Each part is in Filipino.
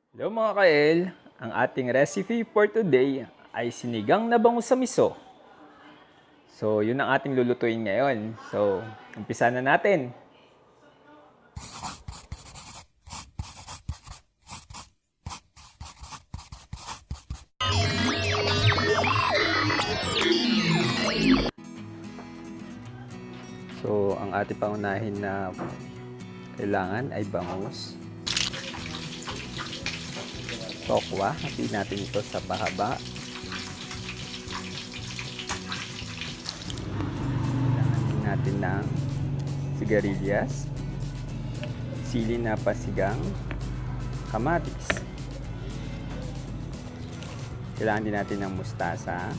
Hello mga kael, ang ating recipe for today ay sinigang na bangus sa miso. So, yun ang ating lulutuin ngayon. So, umpisa na natin. So, ang ating pangunahin na kailangan ay bangus. Tokwa, hatiin natin ito sa pahaba. Kailangan natin ng sigarilyas, sili na pasigang, kamatis. Kailangan din natin ng mustasa.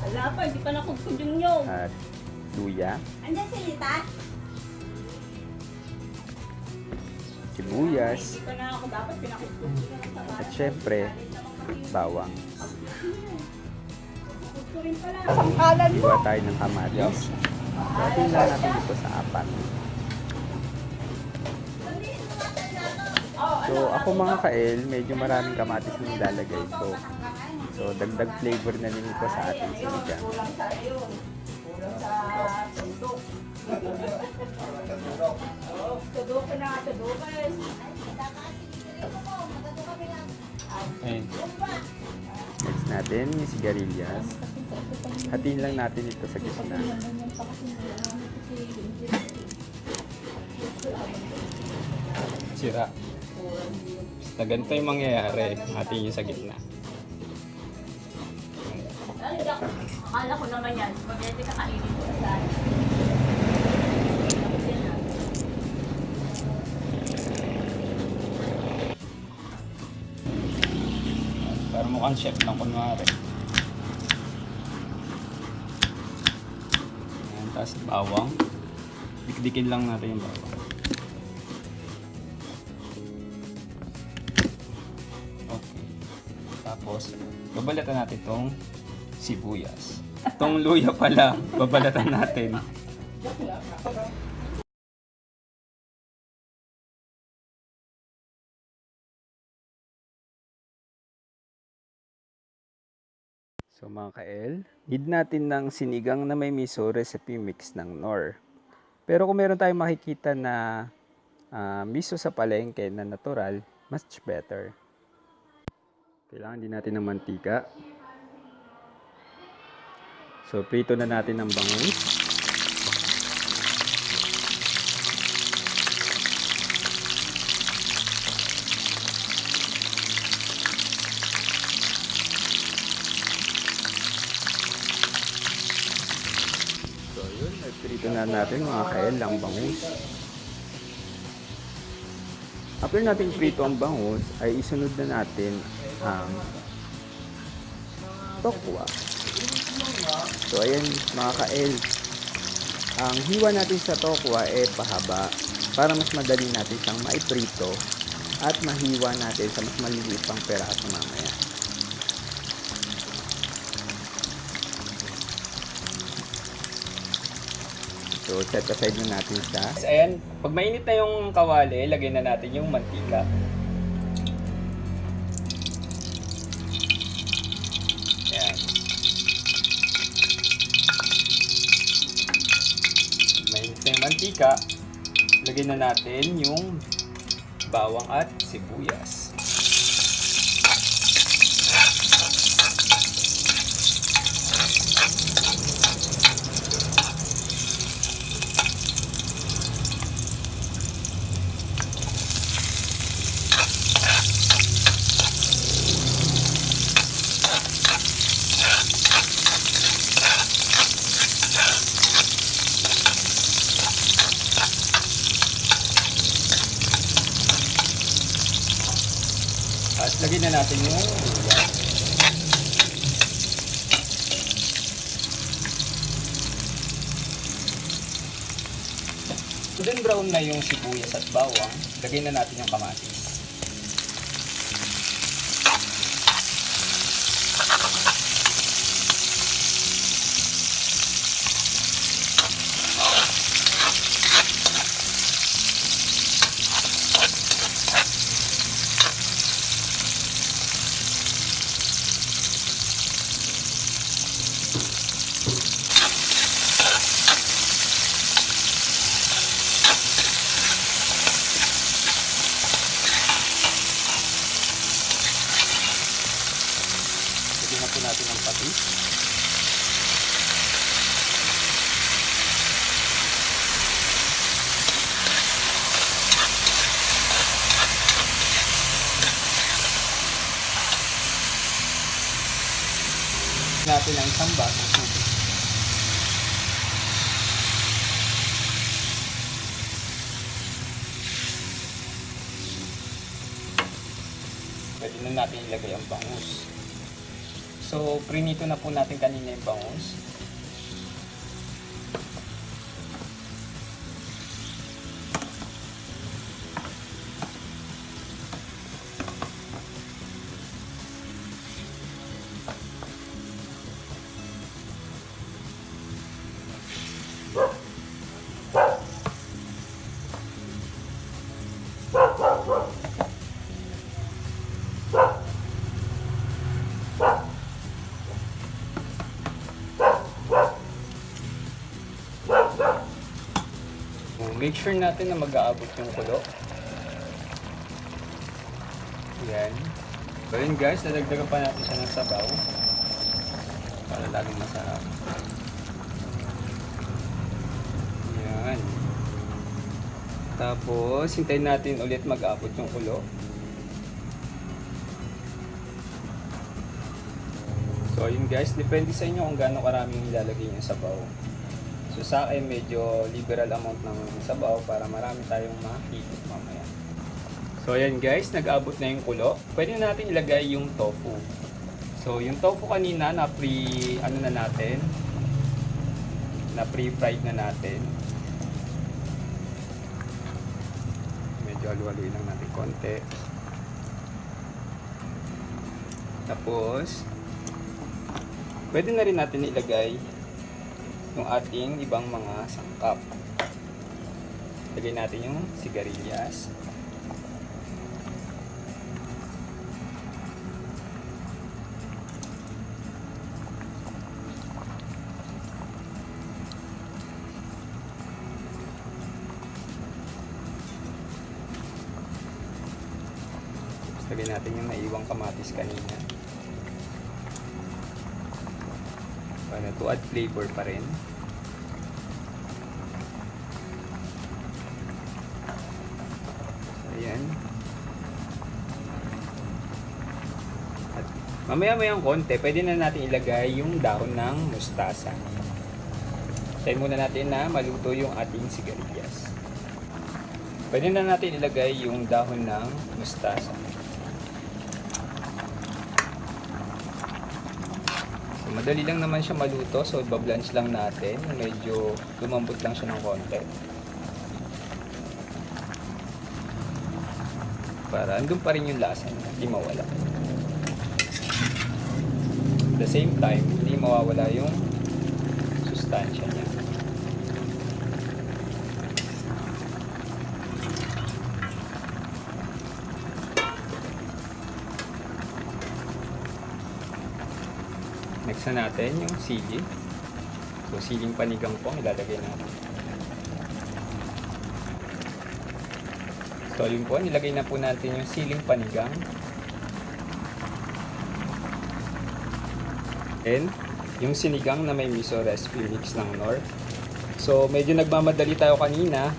Wala pa, hindi pa nakugkod yung nyog. At luya. Andiyan si Lita? Sibuyas, Hindi pa na ako dapat pinakugkod ko na sa at syempre, bawang. Kugkod rin pala. Pangkalan mo! Iwa tayo ng kamatis. Hatiin lang natin ito sa apat. So, ako mga kael, medyo maraming kamatis na nilalagay ko. So, dagdag flavor na din ito sa ating sinigang. Kulang sa yun. Kulang sa tundok. Tudukin na, tudukin. Next natin, yung sigarilyas. Hatiin lang natin ito sa gitna. Sira. Basta ganito yung mangyayari. Hatiin yung sa gitna. Akala ko naman yan. Spaghetti kakainin ko sa Para mukhang chef lang kunwari. Ayan, tapos bawang. Dikdikin lang natin yung bawang. Okay. Tapos, babalatan natin itong sibuyas. Itong luya pala, babalatan natin. So mga kael, need natin ng sinigang na may miso recipe mix ng Knorr. Pero kung meron tayong makikita na miso sa palengke na natural, much better. Kailangan din natin ng mantika. So prito na natin ang bangus. Prito na natin mga kael ang bangus. After natin prito ang bangus, ay isunod na natin ang tokwa. So ayan mga kael, ang hiwa natin sa tokwa ay pahaba para mas madali natin siyang maiprito at mahiwa natin sa mas maliliit pang peraso mamaya. So, set aside na natin siya. Ayan, pag mainit na yung kawali, lagay na natin yung mantika. Ayan. Pag mainit na yung mantika, lagay na natin yung bawang at sibuyas. At lagyan na natin yung luya. Golden brown na yung sibuyas at bawang, lagyan na natin yung kamatis. natin ang isang basong tubig. Pwede na natin ilagay ang bangus. So, prinito na po natin kanina yung bangus. Make sure natin na mag-aabot yung kulo. Yan. So yun guys, dadagdagan pa natin siya ng sabaw para lalong masarap. Yan. Tapos, hintayin natin ulit mag-aabot yung kulo. So yun guys, depende sa inyo kung gaano karaming ilalagay yung sabaw. So sa akin, medyo liberal amount ng sabaw para marami tayong makikita mamaya. So ayan guys, nag-abot na yung kulo. Pwede na natin ilagay yung tofu. So yung tofu kanina na pre-fried na natin. Medyo halu-haluin lang natin konti. Tapos pwede na rin natin ilagay yung ating ibang mga sangkap. Lagay natin yung sigarilyas. Lagay natin yung naiwang kamatis kanina. Para to add flavor pa rin. Ayan. At mamaya-mayang konti, pwede na natin ilagay yung dahon ng mustasa. Tayo muna natin na maluto yung ating sigarilyas. Pwede na natin ilagay yung dahon ng mustasa. Madali lang naman siya maluto, so ibablanch lang natin. Medyo lumambot lang siya ng konti. Para andun pa rin yung lasa niya, hindi mawala. At the same time, hindi mawawala yung sustansya niya. Next na natin yung sili. So, siling panigang po ilalagay natin. So, yun po, nilagay na po natin yung siling panigang. And, yung sinigang na may miso recipe mix ng Nor. So, medyo nagmamadali tayo kanina.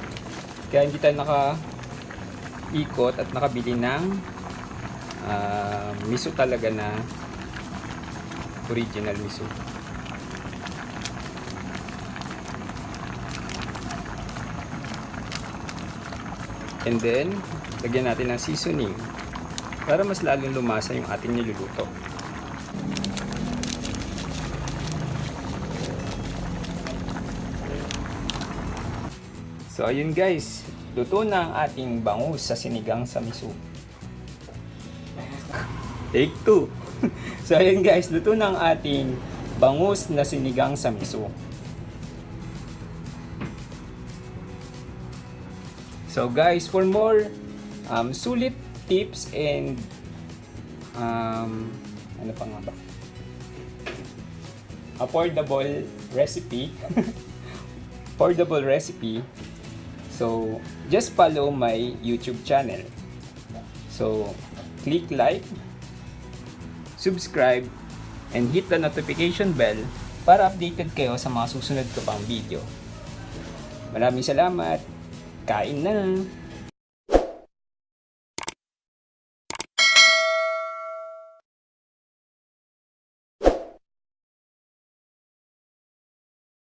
Kaya hindi tayo naka-ikot at nakabili ng miso talaga na original miso. And then, lagyan natin ng seasoning para mas lalong lumasa yung ating niluluto. So, ayun guys, luto na ang ating bangus sa sinigang sa miso. Take 2. So ayun guys, luto na ang ating bangus na sinigang sa miso. So guys, for more sulit tips and ano pa nga ba? Affordable recipe. Affordable recipe. So just follow my YouTube channel. So click like, subscribe, and hit the notification bell para updated kayo sa mga susunod ko pang video. Maraming salamat! Kain na!